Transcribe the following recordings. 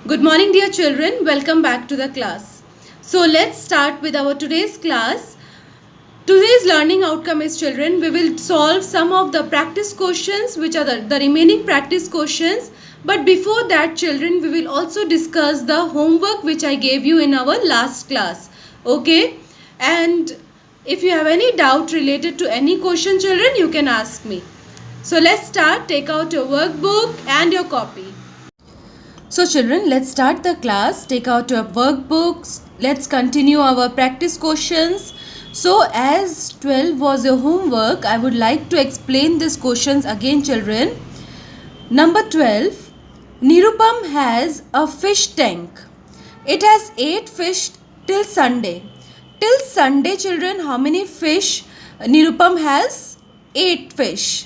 Good morning, dear children. Welcome back to the class. So let's start with our today's class. Today's learning outcome is, children, we will solve some of the practice questions, which are the remaining practice questions. But before that, children, we will also discuss the homework which I gave you in our last class. Okay? And if you have any doubt related to any question, children, you can ask me. So let's start. Take out your workbook and your copy. So children, let's start the class. Take out your workbooks. Let's continue our practice questions. So as 12 was your homework, I would like to explain these questions again, children. Number 12. Nirupam has a fish tank. It has 8 fish till Sunday. Till Sunday, children, how many fish Nirupam has? 8 fish.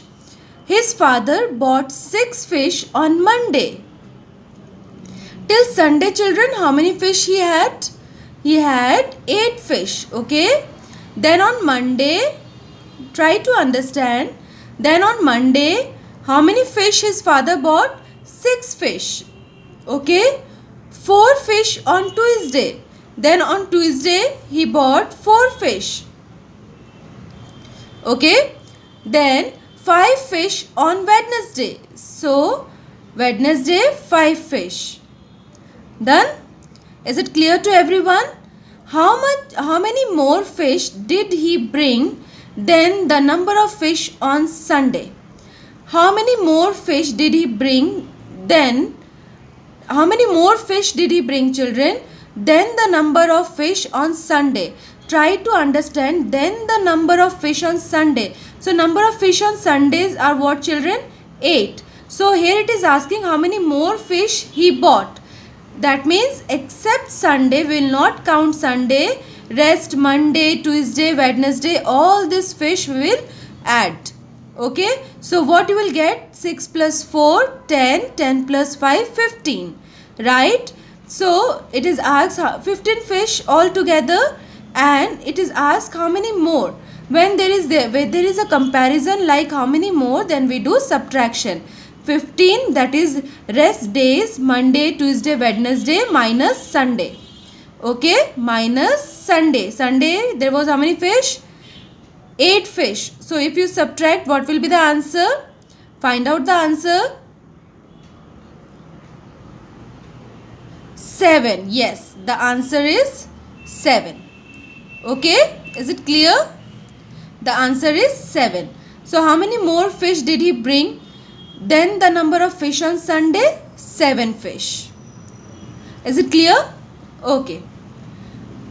His father bought 6 fish on Monday. Till Sunday, children, how many fish he had? He had 8 fish. Okay. Then on Monday, try to understand. Then on Monday, how many fish his father bought? 6 fish. Okay. 4 fish on Tuesday. Then on Tuesday, he bought 4 fish. Okay. Then 5 fish on Wednesday. So, Wednesday, 5 fish. Done? Is it clear to everyone? How many more fish did he bring than the number of fish on Sunday? How many more fish did he bring then? How many more fish did he bring, children, than the number of fish on Sunday? Try to understand then the number of fish on Sunday. So number of fish on Sundays are what, children? 8. So here it is asking how many more fish he bought. That means except Sunday, we will not count Sunday. Rest Monday, Tuesday, Wednesday, all this fish we will add. Okay. So what you will get? 6 plus 4, 10. 10 plus 5, 15. Right. So it is asked 15 fish altogether, and it is asked how many more. When there is a comparison like how many more, then we do subtraction. 15, that is rest days, Monday, Tuesday, Wednesday minus Sunday. Okay, minus Sunday. Sunday there was how many fish? 8 fish. So if you subtract, what will be the answer? Find out the answer. 7. Yes, the answer is 7. Okay, is it clear? The answer is 7. So how many more fish did he bring? Then the number of fish on Sunday? 7 fish. Is it clear? Okay.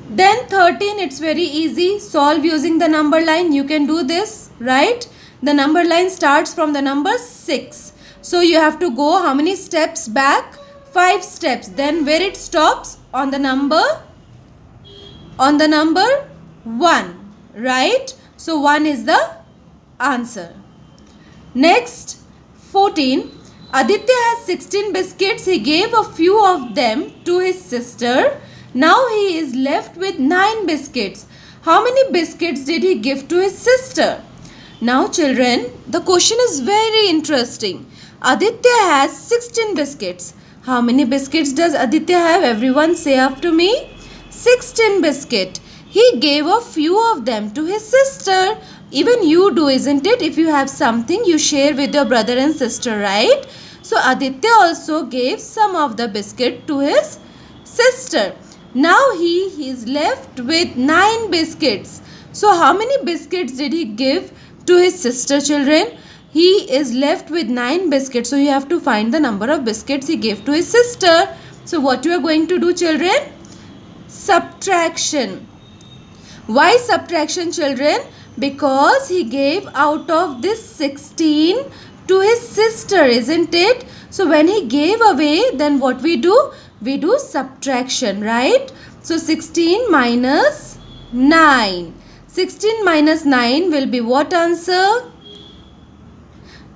Then 13, it's very easy. Solve using the number line. You can do this, right? The number line starts from the number 6. So you have to go how many steps back? 5 steps. Then where it stops? On the number 1. Right? So 1 is the answer. Next. 14. Aditya has 16 biscuits. He gave a few of them to his sister. Now he is left with 9 biscuits. How many biscuits did he give to his sister? Now children, the question is very interesting. Aditya has 16 biscuits. How many biscuits does Aditya have? Everyone say after me. 16 biscuits. He gave a few of them to his sister. Even you do, isn't it? If you have something, you share with your brother and sister, right? So Aditya also gave some of the biscuit to his sister. Now he is left with 9 biscuits. So how many biscuits did he give to his sister, children? He is left with 9 biscuits. So you have to find the number of biscuits he gave to his sister. So what you are going to do, children? Subtraction. Why subtraction, children? Because he gave out of this 16 to his sister, isn't it? So when he gave away, then what we do? We do subtraction, right? So 16 minus 9. 16 minus 9 will be what answer?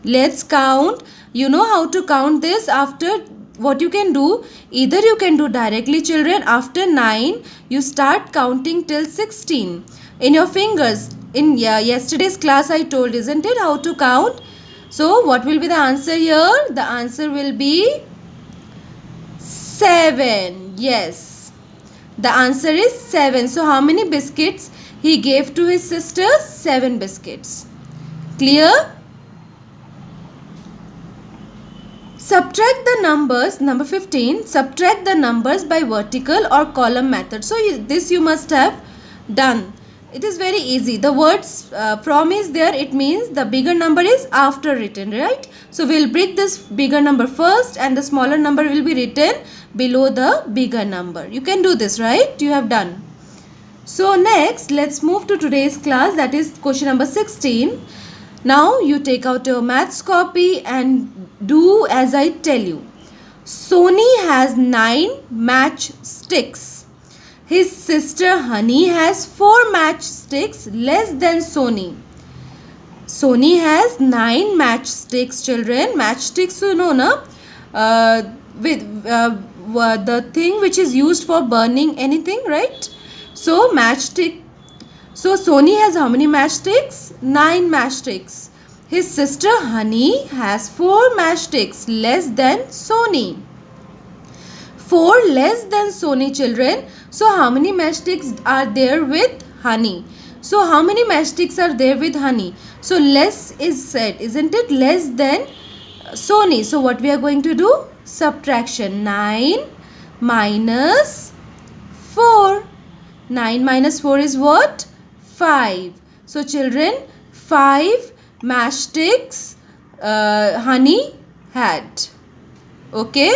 Let's count. You know how to count this. After, what you can do? Either you can do directly, children. After 9, you start counting till 16 in your fingers. In yesterday's class I told, isn't it, how to count? So what will be the answer here? The answer will be 7. Yes. The answer is 7. So how many biscuits he gave to his sister? 7 biscuits. Clear? Subtract the numbers, number 15, subtract the numbers by vertical or column method. So this you must have done. It is very easy. The words from is there, it means the bigger number is after written, right? So we will break this bigger number first and the smaller number will be written below the bigger number. You can do this, right? You have done. So next, let's move to today's class, that is question number 16. Now you take out your maths copy and do as I tell you. Sony has 9 matchsticks. His sister Honey has 4 matchsticks less than Sony. Sony has 9 matchsticks, children. Matchsticks, you know, na? The thing which is used for burning anything, right? So matchstick. So Sony has how many matchsticks? 9 matchsticks. His sister Honey has 4 matchsticks less than Sony. 4 less than Sony, children. So how many matchsticks are there with Honey? So how many matchsticks are there with Honey? So less is said, isn't it? Less than Sony. So what we are going to do? Subtraction. 9 minus 4. 9 minus 4 is what? 5. So children, 5 matchsticks Honey had. Okay?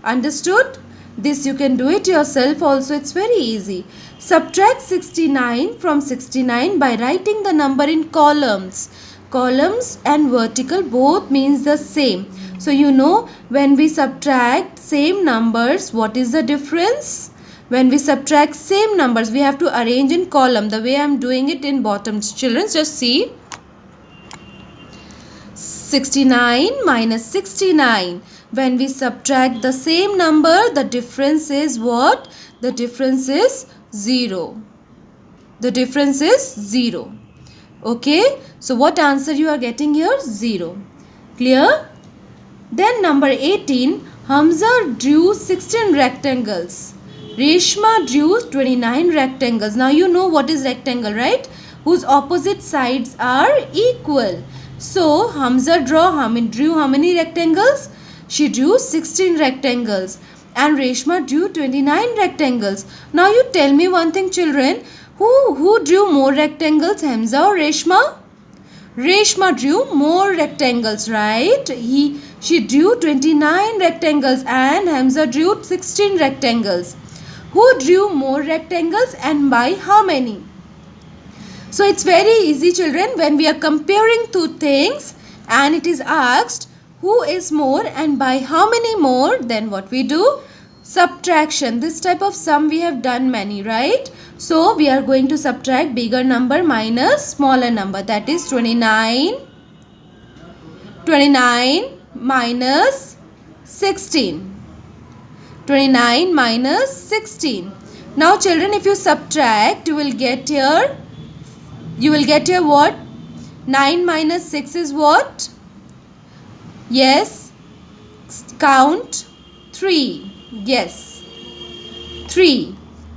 Understood? This you can do it yourself also. It's very easy. Subtract 69 from 69 by writing the number in columns. Columns and vertical both means the same. So you know when we subtract same numbers, what is the difference? When we subtract same numbers, we have to arrange in column. The way I am doing it in bottom. Children, just see. 69 minus 69. When we subtract the same number, the difference is what? The difference is 0. The difference is 0. Okay. So what answer you are getting here? 0. Clear? Then number 18. Hamza drew 16 rectangles. Reshma drew 29 rectangles. Now you know what is rectangle, right? Whose opposite sides are equal. So Hamza drew how many rectangles? She drew 16 rectangles. And Reshma drew 29 rectangles. Now you tell me one thing, children. Who drew more rectangles, Hamza or Reshma? Reshma drew more rectangles, right? She drew 29 rectangles and Hamza drew 16 rectangles. Who drew more rectangles and by how many? So it's very easy, children. When we are comparing two things and it is asked who is more and by how many more, then what we do? Subtraction. This type of sum we have done many, right? So we are going to subtract bigger number minus smaller number, that is 29. 29 minus 16. 29 minus 16. Now children, if you subtract, you will get here what? 9 minus 6 is what? Yes. Count 3. Yes. 3.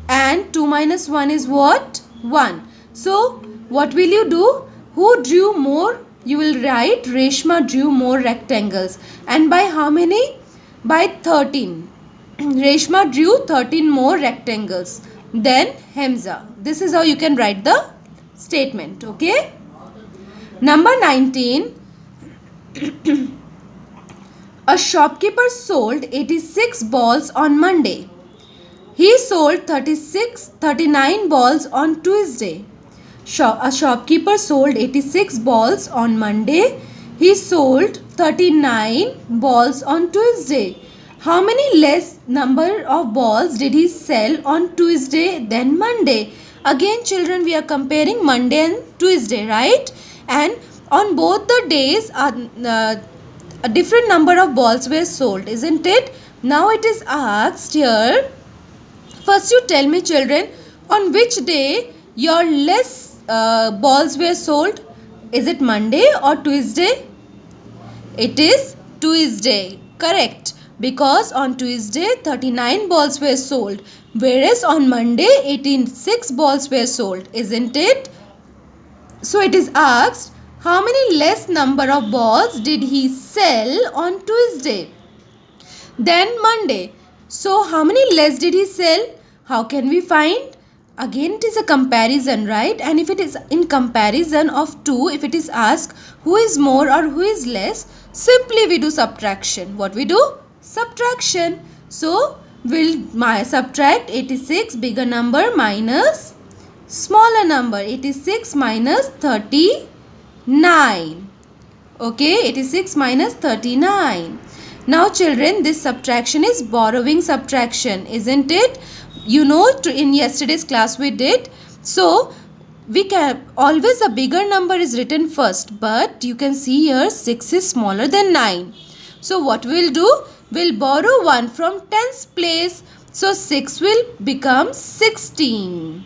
And 2 minus 1 is what? 1. So what will you do? Who drew more? You will write Reshma drew more rectangles. And by how many? By 13. Reshma drew 13 more rectangles than Hamza. This is how you can write the statement. Okay. Number 19. A shopkeeper sold 86 balls on Monday. He sold 39 balls on Tuesday. A shopkeeper sold 86 balls on Monday. He sold 39 balls on Tuesday. How many less number of balls did he sell on Tuesday than Monday? Again, children, we are comparing Monday and Tuesday, right? And on both the days, a different number of balls were sold, isn't it? Now it is asked here. First you tell me, children, on which day your less balls were sold? Is it Monday or Tuesday? It is Tuesday. Correct. Because on Tuesday 39 balls were sold, whereas on Monday 86 balls were sold, isn't it? So it is asked, how many less number of balls did he sell on Tuesday than Monday? So how many less did he sell? How can we find? Again, it is a comparison, right? And if it is in comparison of two, if it is asked who is more or who is less, simply we do subtraction. What we do? Subtraction. So we'll subtract 86 bigger number minus smaller number. 86 minus 39. Okay, 86 minus 39. Now children, this subtraction is borrowing subtraction, isn't it? You know, in yesterday's class we did. So we can always, a bigger number is written first, but you can see here 6 is smaller than 9. So what we'll do? We'll borrow 1 from tens place. So 6 will become 16.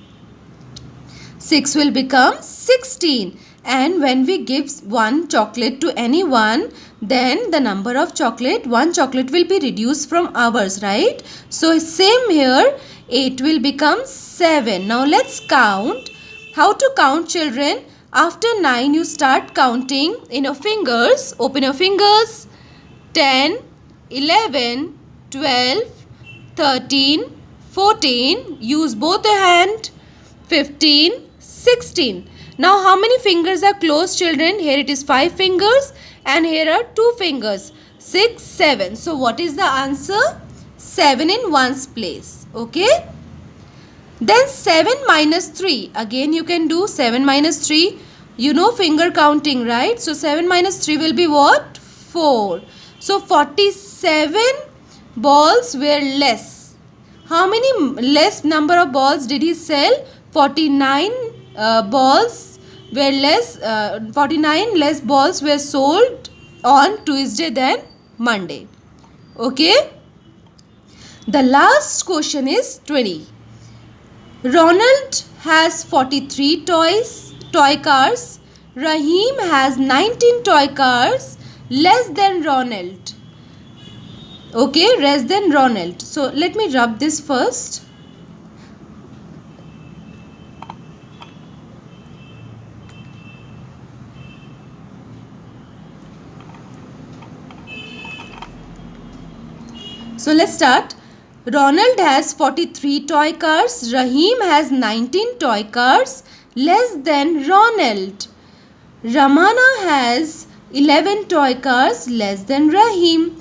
6 will become 16. And when we give one chocolate to anyone, then the number of one chocolate will be reduced from ours, right? So same here, 8 will become 7. Now let's count. How to count, children? After 9 you start counting in your fingers. Open your fingers. 10, 11, 12, 13, 14. Use both the hand. 15, 16. Now how many fingers are closed, children? Here it is 5 fingers and here are 2 fingers. 6, 7. So what is the answer? 7 in ones place. Okay. Then 7 minus 3. Again you can do 7 minus 3. You know finger counting, right? So 7 minus 3 will be what? 4. So 47 balls were less. How many less number of balls did he sell? 49 balls were less. 49 less balls were sold on Tuesday than Monday. Okay. The last question is 20. Ronald has 43 toy cars. Rahim has 19 toy cars. Less than Ronald. Okay, less than Ronald. So let me rub this first. So let's start. Ronald has 43 toy cars. Rahim has 19 toy cars. Less than Ronald. Ramana has 11 toy cars. Less than Rahim.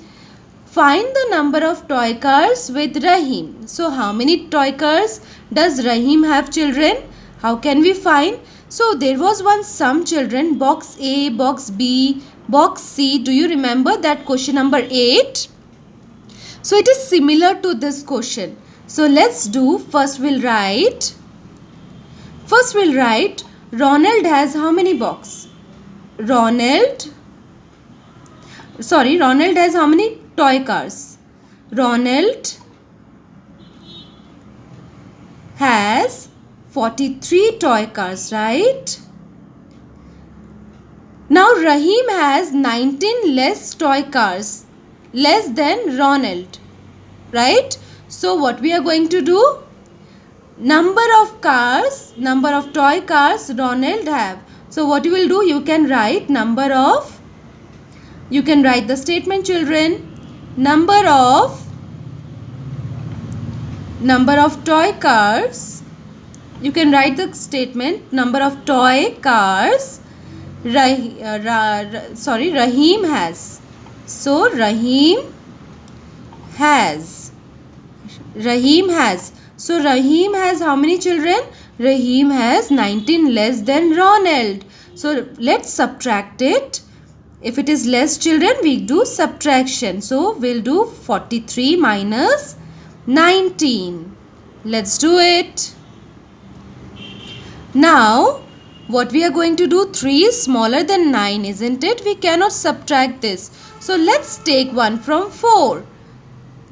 Find the number of toy cars with Rahim. So how many toy cars does Rahim have, children? How can we find? So there was once some children, box A, box B, box C. Do you remember that question number 8? So it is similar to this question. So let's do, first we'll write Ronald has how many box? Ronald has how many toy cars? Ronald has 43 toy cars, right? Now Rahim has 19 less toy cars, less than Ronald, right? So what we are going to do? Number of toy cars Ronald have. So what you will do? You can write the statement, children. Number of toy cars. You can write the statement. Number of toy cars Rahim has. So Rahim has. So Rahim has how many children? Rahim has 19 less than Ronald. So let's subtract it. If it is less, children, we do subtraction. So we'll do 43 minus 19. Let's do it. Now what we are going to do? 3 is smaller than 9, isn't it? We cannot subtract this. So let's take 1 from 4.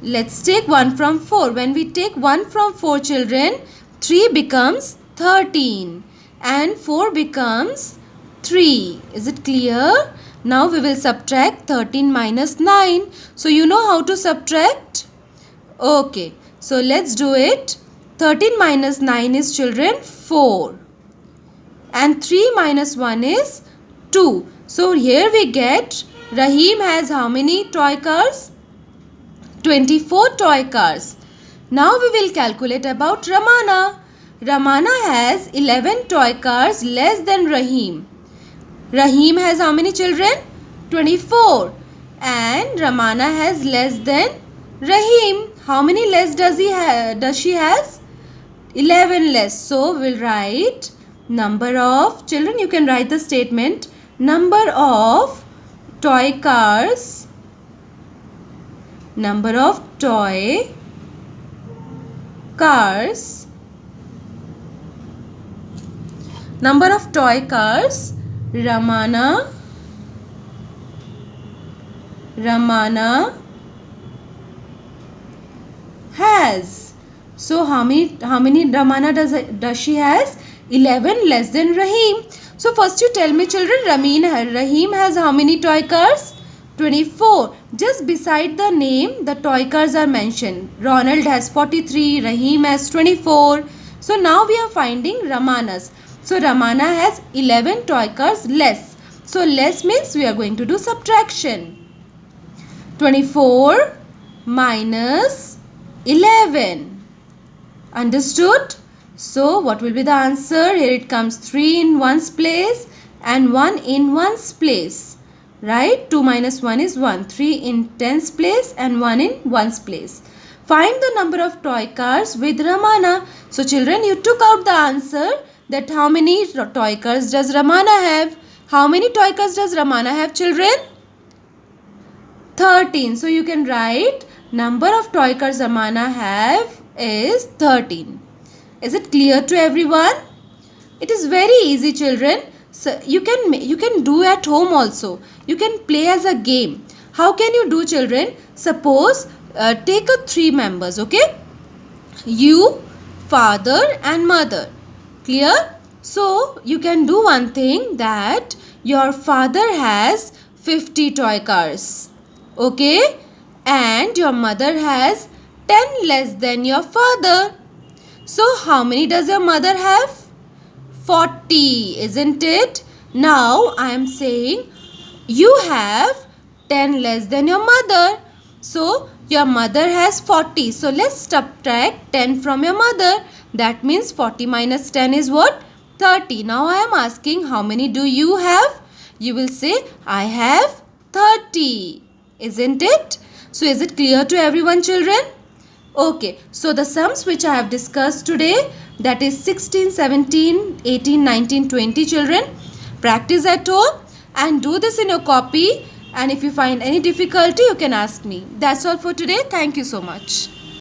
When we take 1 from 4, children, 3 becomes 13 and 4 becomes 3. Is it clear? Now we will subtract 13 minus 9. So you know how to subtract? Okay. So let's do it. 13 minus 9 is, children, 4. And 3 minus 1 is 2. So here we get Rahim has how many toy cars? 24 toy cars. Now we will calculate about Ramana. Ramana has 11 toy cars less than Rahim. Rahim has how many children? 24. And Ramana has less than Rahim. How many less does she has? 11 less. So we'll write number of, children, you can write the statement, number of toy cars, number of toy cars, number of toy cars Ramana has. So how many Ramana does she has? 11 less than Rahim. So first you tell me, children, Rahim has how many toy cars? 24. Just beside the name, the toy cars are mentioned. Ronald has 43, Rahim has 24. So now we are finding Ramana's. So Ramana has 11 toy cars less. So less means we are going to do subtraction. 24 minus 11. Understood? So what will be the answer? Here it comes 3 in one's place and 1 in one's place. Right? 2 minus 1 is 1. 3 in 10's place and 1 in 1's place. Find the number of toy cars with Ramana. So children, you took out the answer that how many toy cars does Ramana have? How many toy cars does Ramana have, children? 13. So you can write number of toy cars Ramana have is 13. Is it clear to everyone? It is very easy, children. So you can do at home also. You can play as a game. How can you do, children? Suppose take a 3 members, okay? You, father and mother. Clear? So you can do one thing, that your father has 50 toy cars. Okay? And your mother has 10 less than your father. So how many does your mother have? 40, isn't it? Now I am saying you have 10 less than your mother. So your mother has 40. So let's subtract 10 from your mother. That means 40 minus 10 is what? 30. Now I am asking, how many do you have? You will say, I have 30. Isn't it? So is it clear to everyone, children? Okay, so the sums which I have discussed today, that is 16, 17, 18, 19, 20, children. Practice at home and do this in your copy. And if you find any difficulty, you can ask me. That's all for today. Thank you so much.